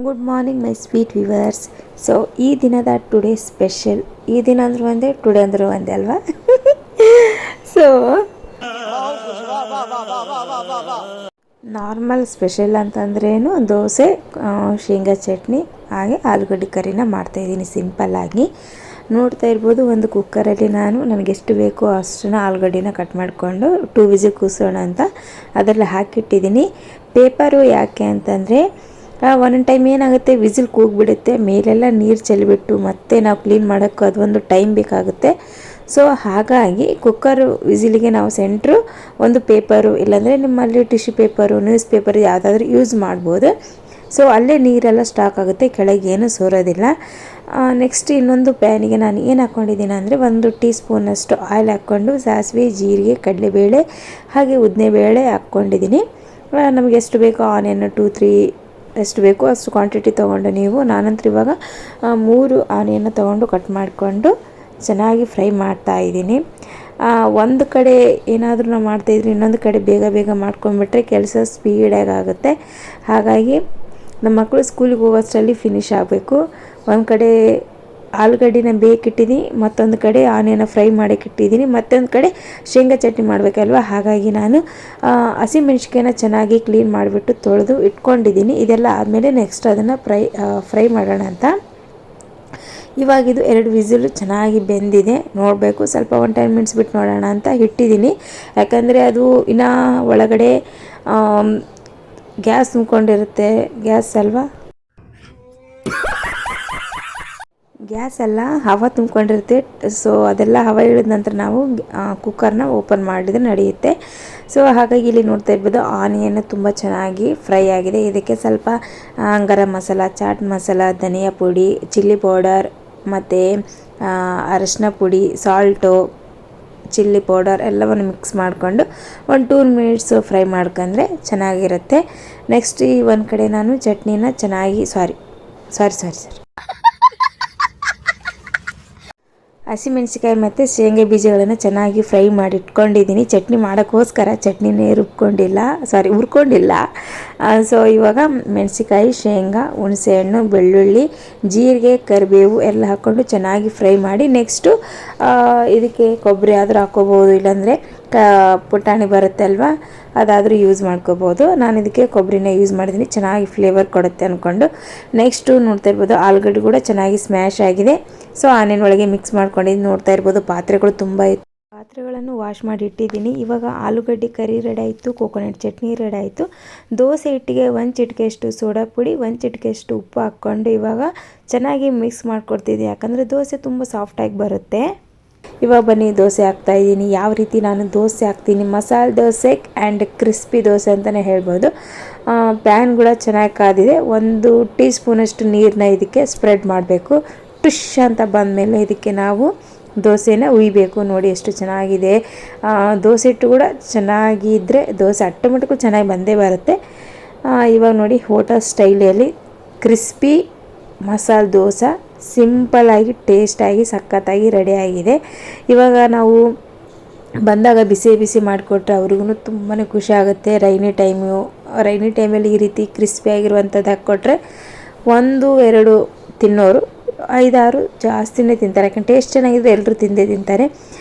Good morning my sweet viewers. So ಈ ದಿನದ today special, ಈ ದಿನ ಅಂದರೂ ಒಂದೇ, ಟುಡೇ ಅಂದರೂ ಒಂದೇ ಅಲ್ವಾ? ಸೊ ನಾರ್ಮಲ್ ಸ್ಪೆಷಲ್ ಅಂತಂದ್ರೇನು, ದೋಸೆ, ಶೇಂಗಾ ಚಟ್ನಿ, ಹಾಗೆ ಆಲೂಗಡ್ಡೆ ಕರಿನ ಮಾಡ್ತಾಯಿದ್ದೀನಿ ಸಿಂಪಲ್ಲಾಗಿ. ನೋಡ್ತಾ ಇರ್ಬೋದು, ಒಂದು ಕುಕ್ಕರಲ್ಲಿ ನಾನು ನನಗೆಷ್ಟು ಬೇಕೋ ಅಷ್ಟನ್ನು ಆಲೂಗಡ್ಡೆನ ಕಟ್ ಮಾಡಿಕೊಂಡು 2 ವಿಸಿಲ್ ಕೂರಿಸೋಣ ಅಂತ ಅದರಲ್ಲಿ ಹಾಕಿಟ್ಟಿದ್ದೀನಿ. ಪೇಪರು ಯಾಕೆ ಅಂತಂದರೆ ಒಂದೊಂದು ಟೈಮ್ ಏನಾಗುತ್ತೆ, ವಿಸಿಲ್ ಕೂಗಿಬಿಡುತ್ತೆ, ಮೇಲೆಲ್ಲ ನೀರು ಚೆಲ್ಲಿಬಿಟ್ಟು ಮತ್ತೆ ನಾವು ಕ್ಲೀನ್ ಮಾಡೋಕ್ಕೂ ಅದೊಂದು ಟೈಮ್ ಬೇಕಾಗುತ್ತೆ. ಸೊ ಹಾಗಾಗಿ ಕುಕ್ಕರು ವಿಸಿಲಿಗೆ ನಾವು ಸೆಂಟ್ರು ಒಂದು ಪೇಪರು, ಇಲ್ಲಾಂದರೆ ನಿಮ್ಮಲ್ಲಿ ಟಿಶ್ಯೂ ಪೇಪರು, ನ್ಯೂಸ್ ಪೇಪರ್ ಯಾವುದಾದ್ರೂ ಯೂಸ್ ಮಾಡ್ಬೋದು. ಸೊ ಅಲ್ಲೇ ನೀರೆಲ್ಲ ಸ್ಟಾಕ್ ಆಗುತ್ತೆ, ಕೆಳಗೆ ಏನೂ ಸೋರೋದಿಲ್ಲ. ನೆಕ್ಸ್ಟ್ ಇನ್ನೊಂದು ಪ್ಯಾನಿಗೆ ನಾನು ಏನು ಹಾಕ್ಕೊಂಡಿದ್ದೀನಿ ಅಂದರೆ, 1 ಟೀ ಸ್ಪೂನಷ್ಟು ಆಯಿಲ್ ಹಾಕ್ಕೊಂಡು ಸಾಸಿವೆ, ಜೀರಿಗೆ, ಕಡಲೆಬೇಳೆ ಹಾಗೆ ಉದ್ದಿನಬೇಳೆ ಹಾಕ್ಕೊಂಡಿದ್ದೀನಿ. ನಮಗೆ ಎಷ್ಟು ಬೇಕೋ ಆನಿಯನ್ 2-3 ಎಷ್ಟು ಬೇಕೋ ಅಷ್ಟು ಕ್ವಾಂಟಿಟಿ ತೊಗೊಂಡು ನೀವು, ನಾನಂತರ ಇವಾಗ 3 ಆನಿಯನ್ನ ತೊಗೊಂಡು ಕಟ್ ಮಾಡಿಕೊಂಡು ಚೆನ್ನಾಗಿ ಫ್ರೈ ಮಾಡ್ತಾಯಿದ್ದೀನಿ. ಒಂದು ಕಡೆ ಏನಾದರೂ ನಾವು ಮಾಡ್ತಾಯಿದ್ರೆ ಇನ್ನೊಂದು ಕಡೆ ಬೇಗ ಬೇಗ ಮಾಡ್ಕೊಂಡ್ಬಿಟ್ರೆ ಕೆಲಸ ಸ್ಪೀಡಾಗಿ ಆಗುತ್ತೆ. ಹಾಗಾಗಿ ನಮ್ಮ ಮಕ್ಕಳು ಸ್ಕೂಲಿಗೆ ಹೋಗೋಷ್ಟರಲ್ಲಿ ಫಿನಿಶ್ ಆಗಬೇಕು. ಒಂದು ಕಡೆ ಆಲೂಗಡ್ಡೆನ ಬೇಕಿಟ್ಟಿದ್ದೀನಿ, ಮತ್ತೊಂದು ಕಡೆ ಆನಿಯನ್ನ ಫ್ರೈ ಮಾಡೋಕ್ಕಿಟ್ಟಿದ್ದೀನಿ, ಮತ್ತೊಂದು ಕಡೆ ಶೇಂಗಾ ಚಟ್ನಿ ಮಾಡಬೇಕಲ್ವ. ಹಾಗಾಗಿ ನಾನು ಹಸಿಮೆಣ್ಸಿಕಾಯನ್ನ ಚೆನ್ನಾಗಿ ಕ್ಲೀನ್ ಮಾಡಿಬಿಟ್ಟು ತೊಳೆದು ಇಟ್ಕೊಂಡಿದ್ದೀನಿ. ಇದೆಲ್ಲ ಆದಮೇಲೆ ನೆಕ್ಸ್ಟ್ ಅದನ್ನು ಫ್ರೈ ಮಾಡೋಣ ಅಂತ. ಇವಾಗಿದು 2 ವಿಸಿಲು ಚೆನ್ನಾಗಿ ಬೆಂದಿದೆ, ನೋಡಬೇಕು. ಸ್ವಲ್ಪ 10 ಮಿನಿಟ್ಸ್ ಬಿಟ್ಟು ನೋಡೋಣ ಅಂತ ಇಟ್ಟಿದ್ದೀನಿ. ಯಾಕಂದರೆ ಅದು ಇನ್ನೂ ಒಳಗಡೆ ಗ್ಯಾಸ್ ತುಂಬಿಕೊಂಡಿರುತ್ತೆ, ಗ್ಯಾಸ್ ಎಲ್ಲ ಹವಾ ತುಂಬಿಕೊಂಡಿರುತ್ತೆ. ಸೊ ಅದೆಲ್ಲ ಹವಾ ಇಳಿದ ನಂತರ ನಾವು ಕುಕ್ಕರ್ನ ಓಪನ್ ಮಾಡಿದರೆ ನಡೆಯುತ್ತೆ. ಸೊ ಹಾಗಾಗಿ ಇಲ್ಲಿ ನೋಡ್ತಾ ಇರ್ಬೋದು, ಆನಿಯನ್ ತುಂಬ ಚೆನ್ನಾಗಿ ಫ್ರೈ ಆಗಿದೆ. ಇದಕ್ಕೆ ಸ್ವಲ್ಪ ಗರಂ ಮಸಾಲ, ಚಾಟ್ ಮಸಾಲ, ಧನಿಯಾ ಪುಡಿ, ಚಿಲ್ಲಿ ಪೌಡರ್ ಮತ್ತು ಅರಶಿನ ಪುಡಿ, ಸಾಲ್ಟು, ಚಿಲ್ಲಿ ಪೌಡರ್ ಎಲ್ಲವನ್ನು ಮಿಕ್ಸ್ ಮಾಡಿಕೊಂಡು 2 ಮಿನಿಟ್ಸು ಫ್ರೈ ಮಾಡ್ಕೊಂಡ್ರೆ ಚೆನ್ನಾಗಿರುತ್ತೆ. ನೆಕ್ಸ್ಟ್ ಈ ಒಂದು ಕಡೆ ನಾನು ಚಟ್ನಿನ ಚೆನ್ನಾಗಿ ಸಾರಿ ಹಸಿಮೆಣ್ಸಿಕಾಯಿ ಮತ್ತು ಶೇಂಗಾ ಬೀಜಗಳನ್ನು ಚೆನ್ನಾಗಿ ಫ್ರೈ ಮಾಡಿ ಇಟ್ಕೊಂಡಿದ್ದೀನಿ. ಚಟ್ನಿ ಮಾಡೋಕ್ಕೋಸ್ಕರ ಚಟ್ನಿನೇ ಹುರ್ಕೊಂಡಿಲ್ಲ. ಸೊ ಇವಾಗ ಮೆಣಸಿಕಾಯಿ, ಶೇಂಗಾ, ಹುಣಸೆಹಣ್ಣು, ಬೆಳ್ಳುಳ್ಳಿ, ಜೀರಿಗೆ, ಕರಿಬೇವು ಎಲ್ಲ ಹಾಕ್ಕೊಂಡು ಚೆನ್ನಾಗಿ ಫ್ರೈ ಮಾಡಿ, ನೆಕ್ಸ್ಟು ಇದಕ್ಕೆ ಕೊಬ್ಬರಿ ಆದರೂ ಹಾಕ್ಕೋಬೋದು, ಇಲ್ಲಾಂದರೆ ಪುಟಾಣಿ ಬರುತ್ತೆ ಅಲ್ವಾ, ಅದಾದರೂ ಯೂಸ್ ಮಾಡ್ಕೋಬೋದು. ನಾನು ಇದಕ್ಕೆ ಕೊಬ್ಬರಿನ ಯೂಸ್ ಮಾಡಿದ್ದೀನಿ, ಚೆನ್ನಾಗಿ ಫ್ಲೇವರ್ ಕೊಡುತ್ತೆ ಅಂದ್ಕೊಂಡು. ನೆಕ್ಸ್ಟು ನೋಡ್ತಾ ಇರ್ಬೋದು, ಆಲೂಗಡ್ಡೆ ಕೂಡ ಚೆನ್ನಾಗಿ ಸ್ಮ್ಯಾಶ್ ಆಗಿದೆ. ಸೊ ಆನಿಯನ್ ಒಳಗೆ ಮಿಕ್ಸ್ ಮಾಡ್ಕೊಂಡಿದ್ದು ನೋಡ್ತಾ ಇರ್ಬೋದು. ಪಾತ್ರೆಗಳು ತುಂಬ ಇತ್ತು, ಪಾತ್ರೆಗಳನ್ನು ವಾಶ್ ಮಾಡಿ ಇಟ್ಟಿದ್ದೀನಿ. ಇವಾಗ ಆಲೂಗಡ್ಡೆ ಕರಿ ರೆಡಿ ಆಯಿತು, ಕೋಕೋನಟ್ ಚಟ್ನಿ ರೆಡಿ ಆಯಿತು. ದೋಸೆ ಹಿಟ್ಟಿಗೆ 1 ಚಿಟಿಕೆಯಷ್ಟು ಸೋಡಾ ಪುಡಿ, 1 ಚಿಟಿಕೆಯಷ್ಟು ಉಪ್ಪು ಹಾಕ್ಕೊಂಡು ಇವಾಗ ಚೆನ್ನಾಗಿ ಮಿಕ್ಸ್ ಮಾಡಿಕೊಡ್ತಿದ್ದೆ, ಯಾಕಂದರೆ ದೋಸೆ ತುಂಬ ಸಾಫ್ಟಾಗಿ ಬರುತ್ತೆ. ಇವಾಗ ಬನ್ನಿ ದೋಸೆ ಹಾಕ್ತಾಯಿದ್ದೀನಿ. ಯಾವ ರೀತಿ ನಾನು ದೋಸೆ ಹಾಕ್ತೀನಿ, ಮಸಾಲೆ ದೋಸೆ ಆ್ಯಂಡ್ ಕ್ರಿಸ್ಪಿ ದೋಸೆ ಅಂತಲೇ ಹೇಳ್ಬೋದು. ಪ್ಯಾನ್ ಕೂಡ ಚೆನ್ನಾಗಿ ಕಾದಿದೆ. 1 ಟೀ ಸ್ಪೂನಷ್ಟು ನೀರನ್ನ ಇದಕ್ಕೆ ಸ್ಪ್ರೆಡ್ ಮಾಡಬೇಕು. ಟುಶ್ ಅಂತ ಬಂದಮೇಲೆ ಇದಕ್ಕೆ ನಾವು ದೋಸೆನ ಉಯ್ಬೇಕು. ನೋಡಿ ಎಷ್ಟು ಚೆನ್ನಾಗಿದೆ. ದೋಸೆ ಹಿಟ್ಟು ಕೂಡ ಚೆನ್ನಾಗಿದ್ದರೆ ದೋಸೆ ಆಟೋಮೆಟಿಕ್ಕು ಚೆನ್ನಾಗಿ ಬಂದೇ ಬರುತ್ತೆ. ಇವಾಗ ನೋಡಿ, ಹೋಟೆಲ್ ಸ್ಟೈಲಲ್ಲಿ ಕ್ರಿಸ್ಪಿ ಮಸಾಲೆ ದೋಸೆ ಸಿಂಪಲ್ಲಾಗಿ ಟೇಸ್ಟಾಗಿ ಸಖತ್ತಾಗಿ ರೆಡಿಯಾಗಿದೆ. ಇವಾಗ ನಾವು ಬಂದಾಗ ಬಿಸಿ ಬಿಸಿ ಮಾಡಿಕೊಟ್ರೆ ಅವ್ರಿಗೂ ತುಂಬಾ ಖುಷಿ ಆಗುತ್ತೆ. ರೈನಿ ಟೈಮಲ್ಲಿ ಈ ರೀತಿ ಕ್ರಿಸ್ಪಿಯಾಗಿರುವಂಥದ್ದು ಹಾಕ್ಕೊಟ್ರೆ 1-2 ತಿನ್ನೋರು 5-6 ಜಾಸ್ತಿನೇ ತಿಂತಾರೆ. ಯಾಕಂದ್ರೆ ಟೇಸ್ಟ್ ಚೆನ್ನಾಗಿದ್ರೆ ಎಲ್ಲರೂ ತಿಂತಾರೆ.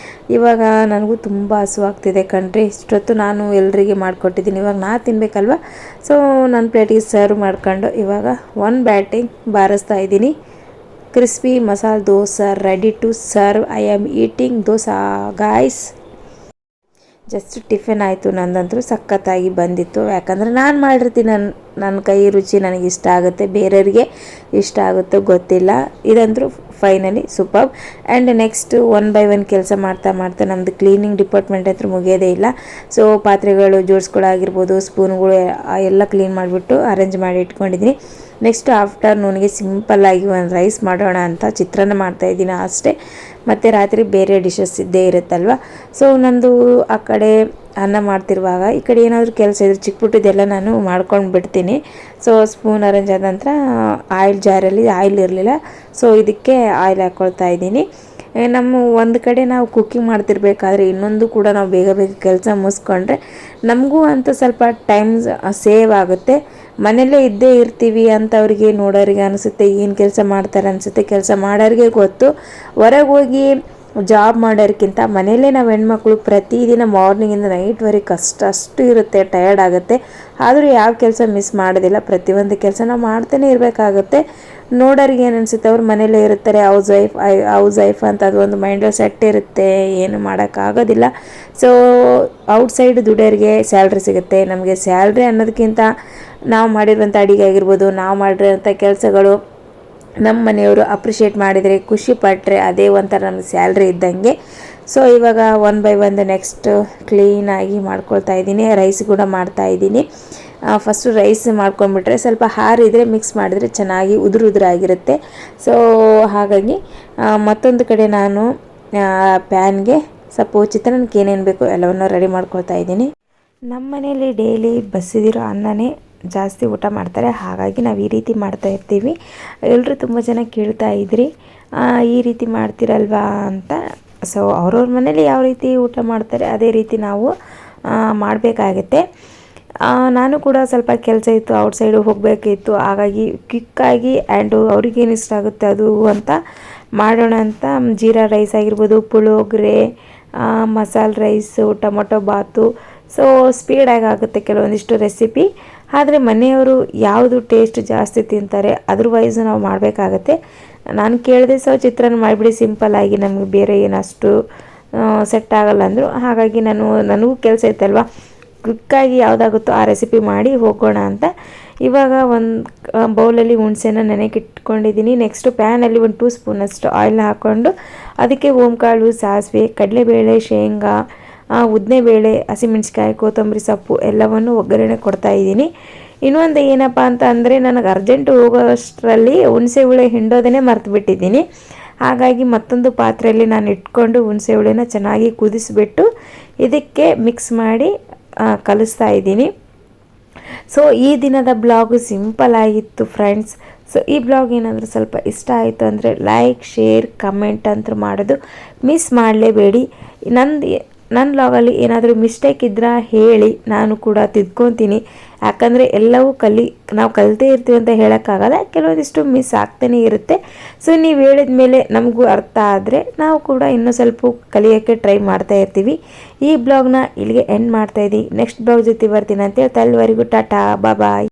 ಇವಾಗ ನನಗೂ ತುಂಬ ಹಸುವಾಗ್ತಿದೆ ಕಣ್ರಿ. ಇಷ್ಟೊತ್ತು ನಾನು ಎಲ್ಲರಿಗೆ ಮಾಡಿಕೊಟ್ಟಿದ್ದೀನಿ, ಇವಾಗ ನಾ ತಿನ್ನಬೇಕಲ್ವ. ಸೊ ನನ್ನ ಪ್ಲೇಟಿಗೆ ಸರ್ವ್ ಮಾಡ್ಕೊಂಡು ಇವಾಗ 1 ಬ್ಯಾಟಿಂಗ್ ಬಾರಿಸ್ತಾ ಇದ್ದೀನಿ. Crispy masala dosa ready to serve. I am eating dosa guys. Just tiffin ಆಯಿತು. ನಂದಂತೂ ಸಖತ್ತಾಗಿ ಬಂದಿತ್ತು, ಯಾಕಂದರೆ ನಾನು ಮಾಡಿರ್ತೀನಿ, ನನ್ನ ಕೈ ರುಚಿ ನನಗೆ ಇಷ್ಟ ಆಗುತ್ತೆ, ಬೇರೆಯವ್ರಿಗೆ ಇಷ್ಟ ಆಗುತ್ತೋ ಗೊತ್ತಿಲ್ಲ. ಇದಂತೂ finally super. And next 1 by 1 ಕೆಲಸ ಮಾಡ್ತಾ ನಮ್ಮದು ಕ್ಲೀನಿಂಗ್ ಡಿಪಾರ್ಟ್ಮೆಂಟ್ ಹತ್ರ ಮುಗಿಯೋದೇ ಇಲ್ಲ. ಸೊ ಪಾತ್ರೆಗಳು ಜೋಡಿಸ್ಕೊಳ್ಳಾಗಿರ್ಬೋದು, ಸ್ಪೂನ್ಗಳು ಎಲ್ಲ ಕ್ಲೀನ್ ಮಾಡಿಬಿಟ್ಟು ಅರೇಂಜ್ ಮಾಡಿ ಇಟ್ಕೊಂಡಿದ್ದೀನಿ. ನೆಕ್ಸ್ಟ್ ಆಫ್ಟರ್ನೂನ್ಗೆ ಸಿಂಪಲ್ಲಾಗಿ ಒಂದು ರೈಸ್ ಮಾಡೋಣ ಅಂತ ಚಿತ್ರಾನ್ನ ಮಾಡ್ತಾಯಿದ್ದೀನಿ ಅಷ್ಟೇ. ಮತ್ತು ರಾತ್ರಿ ಬೇರೆ ಡಿಶಸ್ ಇದ್ದೇ ಇರುತ್ತಲ್ವ. ಸೊ ನಂದು ಆ ಕಡೆ ಅನ್ನ ಮಾಡ್ತಿರುವಾಗ ಈ ಕಡೆ ಏನಾದರೂ ಕೆಲಸ ಇದ್ರೆ ಚಿಕ್ಕ ಪುಟ್ಟದೆಲ್ಲ ನಾನು ಮಾಡ್ಕೊಂಡು ಬಿಡ್ತೀನಿ. ಸೊ ಸ್ಪೂನ್ ಅರೇಂಜ್ ಆದ ನಂತರ ಆಯಿಲ್ ಜಾರಲ್ಲಿ ಆಯಿಲ್ ಇರಲಿಲ್ಲ, ಸೊ ಇದಕ್ಕೆ ಆಯಿಲ್ ಹಾಕ್ಕೊಳ್ತಾ ಇದ್ದೀನಿ. ನಮ್ಮ ಒಂದು ಕಡೆ ನಾವು ಕುಕ್ಕಿಂಗ್ ಮಾಡ್ತಿರ್ಬೇಕಾದ್ರೆ ಇನ್ನೊಂದು ಕೂಡ ನಾವು ಬೇಗ ಬೇಗ ಕೆಲಸ ಮುಗಿಸ್ಕೊಂಡ್ರೆ ನಮಗೂ ಅಂತ ಸ್ವಲ್ಪ ಟೈಮ್ ಸೇವ್ ಆಗುತ್ತೆ. ಮನೆಯಲ್ಲೇ ಇದ್ದೇ ಇರ್ತೀವಿ ಅಂತ ಅವ್ರಿಗೆ ನೋಡೋರಿಗೆ ಅನಿಸುತ್ತೆ, ಏನು ಕೆಲಸ ಮಾಡ್ತಾರೆ ಅನಿಸುತ್ತೆ. ಕೆಲಸ ಮಾಡೋರಿಗೆ ಗೊತ್ತು, ಹೊರಗೆ ಹೋಗಿ ಜಾಬ್ ಮಾಡೋರ್ಗಿಂತ ಮನೆಯಲ್ಲೇ ನಾವು ಹೆಣ್ಮಕ್ಳು ಪ್ರತಿದಿನ ಮಾರ್ನಿಂಗಿಂದ ನೈಟ್ವರೆಗೆ ಕಷ್ಟ ಅಷ್ಟು ಇರುತ್ತೆ, ಟಯರ್ಡ್ ಆಗುತ್ತೆ. ಆದರೂ ಯಾವ ಕೆಲಸ ಮಿಸ್ ಮಾಡೋದಿಲ್ಲ, ಪ್ರತಿಯೊಂದು ಕೆಲಸ ನಾವು ಮಾಡ್ತಾನೆ ಇರಬೇಕಾಗುತ್ತೆ. ನೋಡೋರಿಗೆ ಏನು ಅನಿಸುತ್ತೆ, ಅವ್ರು ಮನೇಲೇ ಇರ್ತಾರೆ, ಹೌಸ್ ವೈಫ್ ಅಂತ ಅದು ಒಂದು ಮೈಂಡಲ್ಲಿ ಸೆಟ್ ಇರುತ್ತೆ, ಏನು ಮಾಡೋಕ್ಕಾಗೋದಿಲ್ಲ. ಸೊ ಔಟ್ಸೈಡ್ ದುಡಿಯೋರಿಗೆ ಸ್ಯಾಲ್ರಿ ಸಿಗುತ್ತೆ. ನಮಗೆ ಸ್ಯಾಲ್ರಿ ಅನ್ನೋದಕ್ಕಿಂತ ನಾವು ಮಾಡಿರುವಂಥ ಅಡುಗೆ ಆಗಿರ್ಬೋದು, ನಾವು ಮಾಡಿರೋಂಥ ಕೆಲಸಗಳು ನಮ್ಮ ಮನೆಯವರು ಅಪ್ರಿಷಿಯೇಟ್ ಮಾಡಿದರೆ, ಖುಷಿ ಪಟ್ಟರೆ ಅದೇ ಒಂಥರ ನಮಗೆ ಸ್ಯಾಲ್ರಿ ಇದ್ದಂಗೆ. ಸೊ ಇವಾಗ ಒನ್ ಬೈ ಒನ್ ನೆಕ್ಸ್ಟ್ ಕ್ಲೀನಾಗಿ ಮಾಡ್ಕೊಳ್ತಾ ಇದ್ದೀನಿ. ರೈಸ್ ಕೂಡ ಮಾಡ್ತಾಯಿದ್ದೀನಿ. ಫಸ್ಟು ರೈಸ್ ಮಾಡ್ಕೊಂಡ್ಬಿಟ್ರೆ ಸ್ವಲ್ಪ ಹಾರಿದರೆ ಮಿಕ್ಸ್ ಮಾಡಿದರೆ ಚೆನ್ನಾಗಿ ಉದುರಾಗಿರುತ್ತೆ. ಸೊ ಹಾಗಾಗಿ ಮತ್ತೊಂದು ಕಡೆ ನಾನು ಪ್ಯಾನ್ಗೆ ಸ್ವಲ್ಪ ಚಿತ್ರಾನ್ನಕ್ಕೆ ಏನೇನು ಬೇಕು ಎಲ್ಲವನ್ನು ರೆಡಿ ಮಾಡ್ಕೊಳ್ತಾ ಇದ್ದೀನಿ. ನಮ್ಮ ಮನೇಲಿ ಡೈಲಿ ಬಸಿದಿರೋ ಅನ್ನನೇ ಜಾಸ್ತಿ ಊಟ ಮಾಡ್ತಾರೆ, ಹಾಗಾಗಿ ನಾವು ಈ ರೀತಿ ಮಾಡ್ತಾ ಇರ್ತೀವಿ. ಎಲ್ಲರೂ ತುಂಬ ಜನ ಕೇಳ್ತಾ ಇದ್ರಿ ಈ ರೀತಿ ಮಾಡ್ತೀರಲ್ವಾ ಅಂತ. ಸೊ ಅವ್ರವ್ರ ಮನೇಲಿ ಯಾವ ರೀತಿ ಊಟ ಮಾಡ್ತಾರೆ ಅದೇ ರೀತಿ ನಾವು ಮಾಡಬೇಕಾಗತ್ತೆ. ನಾನು ಕೂಡ ಸ್ವಲ್ಪ ಕೆಲಸ ಇತ್ತು, ಔಟ್ಸೈಡು ಹೋಗಬೇಕಿತ್ತು, ಹಾಗಾಗಿ ಕ್ವಿಕ್ಕಾಗಿ ಆ್ಯಂಡು ಅವ್ರಿಗೇನು ಇಷ್ಟ ಆಗುತ್ತೆ ಅದು ಅಂತ ಮಾಡೋಣ ಅಂತ ಜೀರಾ ರೈಸ್ ಆಗಿರ್ಬೋದು, ಪುಳಿಯೋಗರೆ, ಮಸಾಲೆ ರೈಸು, ಟೊಮೊಟೊ ಬಾತು. ಸೊ ಸ್ಪೀಡಾಗಿ ಆಗುತ್ತೆ ಕೆಲವೊಂದಿಷ್ಟು ರೆಸಿಪಿ. ಆದರೆ ಮನೆಯವರು ಯಾವುದು ಟೇಸ್ಟ್ ಜಾಸ್ತಿ ತಿಂತಾರೆ ಅದರ್ವೈಸ್ ನಾವು ಮಾಡಬೇಕಾಗತ್ತೆ. ನಾನು ಕೇಳಿದೆ, ಸೊ ಚಿತ್ರಾನ್ನ ಮಾಡಿಬಿಡಿ ಸಿಂಪಲ್ಲಾಗಿ, ನಮಗೆ ಬೇರೆ ಏನಷ್ಟು ಸೆಟ್ ಆಗಲ್ಲ ಅಂದರು. ಹಾಗಾಗಿ ನನಗೂ ಕೆಲಸ ಇತ್ತಲ್ವ, ಕ್ವಿಕ್ಕಾಗಿ ಯಾವುದಾಗುತ್ತೋ ಆ ರೆಸಿಪಿ ಮಾಡಿ ಹೋಗೋಣ ಅಂತ ಇವಾಗ ಒಂದು ಬೌಲಲ್ಲಿ ಹುಣಸೆನ ನೆನೆಗೆ ಇಟ್ಕೊಂಡಿದ್ದೀನಿ. ನೆಕ್ಸ್ಟು ಪ್ಯಾನಲ್ಲಿ ಒಂದು 2 ಸ್ಪೂನಷ್ಟು ಆಯಿಲ್ ಹಾಕ್ಕೊಂಡು ಅದಕ್ಕೆ ಓಂಕಾಳು, ಸಾಸಿವೆ, ಕಡಲೆಬೇಳೆ, ಶೇಂಗಾ, ಉದ್ದಿನೆಬೇಳೆ, ಹಸಿಮೆಣ್ಸಿಕಾಯಿ, ಕೊತ್ತಂಬರಿ ಸೊಪ್ಪು ಎಲ್ಲವನ್ನು ಒಗ್ಗರಣೆ ಕೊಡ್ತಾಯಿದ್ದೀನಿ. ಇನ್ನೊಂದು ಏನಪ್ಪ ಅಂತ ಅಂದರೆ ನನಗೆ ಅರ್ಜೆಂಟು ಹೋಗೋಷ್ಟರಲ್ಲಿ ಹುಣಸೆ ಹುಳಿ ಹಿಂಡೋದನ್ನೇ ಮರ್ತುಬಿಟ್ಟಿದ್ದೀನಿ. ಹಾಗಾಗಿ ಮತ್ತೊಂದು ಪಾತ್ರೆಯಲ್ಲಿ ನಾನು ಇಟ್ಕೊಂಡು ಹುಣಸೆ ಹುಳಿನ ಚೆನ್ನಾಗಿ ಕುದಿಸಿಬಿಟ್ಟು ಇದಕ್ಕೆ ಮಿಕ್ಸ್ ಮಾಡಿ ಕಲಿಸ್ತಾ ಇದ್ದೀನಿ. ಸೊ ಈ ದಿನದ ಬ್ಲಾಗು ಸಿಂಪಲ್ ಆಗಿತ್ತು ಫ್ರೆಂಡ್ಸ್. ಸೊ ಈ ಬ್ಲಾಗ್ ಏನಾದರೂ ಸ್ವಲ್ಪ ಇಷ್ಟ ಆಯಿತು ಅಂದರೆ ಲೈಕ್, ಶೇರ್, ಕಮೆಂಟ್ ಅಂತ ಮಾಡೋದು ಮಿಸ್ ಮಾಡಲೇಬೇಡಿ. ನನ್ನ ಬ್ಲಾಗಲ್ಲಿ ಏನಾದರೂ ಮಿಸ್ಟೇಕ್ ಇದ್ದರೆ ಹೇಳಿ, ನಾನು ಕೂಡ ತಿದ್ಕೊತೀನಿ. ಯಾಕಂದರೆ ಎಲ್ಲವೂ ನಾವು ಕಲಿತೇ ಇರ್ತೀವಿ ಅಂತ ಹೇಳೋಕ್ಕಾಗಲ್ಲ, ಕೆಲವೊಂದಿಷ್ಟು ಮಿಸ್ ಆಗ್ತಾನೇ ಇರುತ್ತೆ. ಸೊ ನೀವು ಹೇಳಿದ ಮೇಲೆ ನಮಗೂ ಅರ್ಥ ಆದರೆ ನಾವು ಕೂಡ ಇನ್ನೂ ಸ್ವಲ್ಪ ಕಲಿಯೋಕ್ಕೆ ಟ್ರೈ ಮಾಡ್ತಾ ಇರ್ತೀವಿ. ಈ ಬ್ಲಾಗ್ನ ಇಲ್ಲಿಗೆ ಎಂಡ್ ಮಾಡ್ತಾಯಿದ್ದೀವಿ. ನೆಕ್ಸ್ಟ್ ಬ್ಲಾಗ್ ಜೊತೆ ಬರ್ತೀನಿ ಅಂತ ಹೇಳ್ತಾ ಅಲ್ಲಿವರೆಗೂ ಟಾಟಾ ಬಾಯ್.